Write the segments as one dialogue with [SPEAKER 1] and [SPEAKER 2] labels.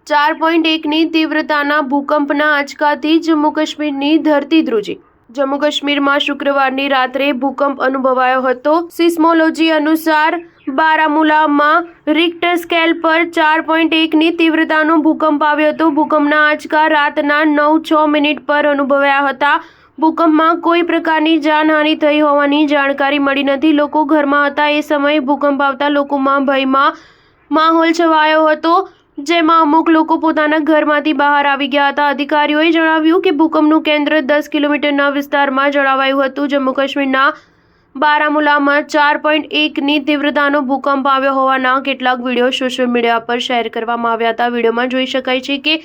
[SPEAKER 1] 4.1ની તીવ્રતાના ભૂકંપના આંચકાથી જમ્મુ કાશ્મીરની ધરતી ધ્રુજી। જમ્મુ કાશ્મીરમાં શુક્રવારની રાત્રે ભૂકંપ અનુભવાયો હતો। સિસ્મોલોજી અનુસાર બારામુલામાં રિક્ટર સ્કેલ પર 4.1ની તીવ્રતાનો ભૂકંપ આવ્યો હતો। ભૂકંપના આંચકા રાતના 9:06 પર અનુભવાયા હતા। ભૂકંપમાં કોઈ પ્રકારની જાનહાનિ થઈ હોવાની જાણકારી મળી નથી। લોકો ઘરમાં હતા એ સમયે ભૂકંપ આવતા લોકોમાં ભયમાં માહોલ છવાયો હતો, જેમાં અમુક લોકો પોતાના ઘરમાંથી બહાર આવી ગયા હતા। અધિકારીઓએ જણાવ્યું કે ભૂકંપનું કેન્દ્ર 10 કિલોમીટરના વિસ્તારમાં જણાવાયું હતું। જમ્મુ કાશ્મીરના બારામુલામાં 4.1ની તીવ્રતાનો ભૂકંપ આવ્યો હોવાના કેટલાક વિડીયો સોશિયલ મીડિયા પર શેર કરવામાં આવ્યા હતા। વિડીયોમાં જોઈ શકાય છે કે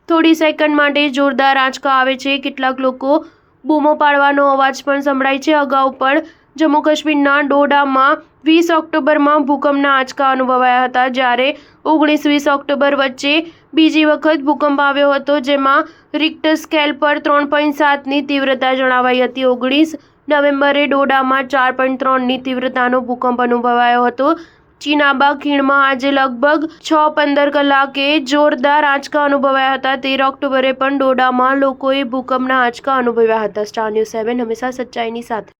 [SPEAKER 1] થોડી સેકન્ડ માટે જોરદાર આંચકા આવે છે। કેટલાક લોકો બૂમો પાડવાનો અવાજ પણ સંભળાય છે। અગાઉ પણ જમ્મુ કાશ્મીરના ડોડામાં 20 ઓક્ટોબરમાં ભૂકંપના આંચકા અનુભવાયા હતા, જ્યારે 19-20 ઓક્ટોબર વચ્ચે બીજી વખત ભૂકંપ આવ્યો હતો, જેમાં રિક્ટર સ્કેલ પર 3.7ની તીવ્રતા જણાવાઈ હતી। 19 નવેમ્બરે ડોડામાં 4.3ની તીવ્રતાનો ભૂકંપ અનુભવાયો હતો। ચિનાબા ખીણમાં આજે લગભગ 6:15 કલાકે જોરદાર આંચકા અનુભવાયા હતા। 13 ઓક્ટોબરે પણ ડોડામાં લોકોએ ભૂકંપના આંચકા અનુભવ્યા હતા। સ્ટાર ન્યૂઝ 7 હંમેશા સચ્ચાઈની સાથે।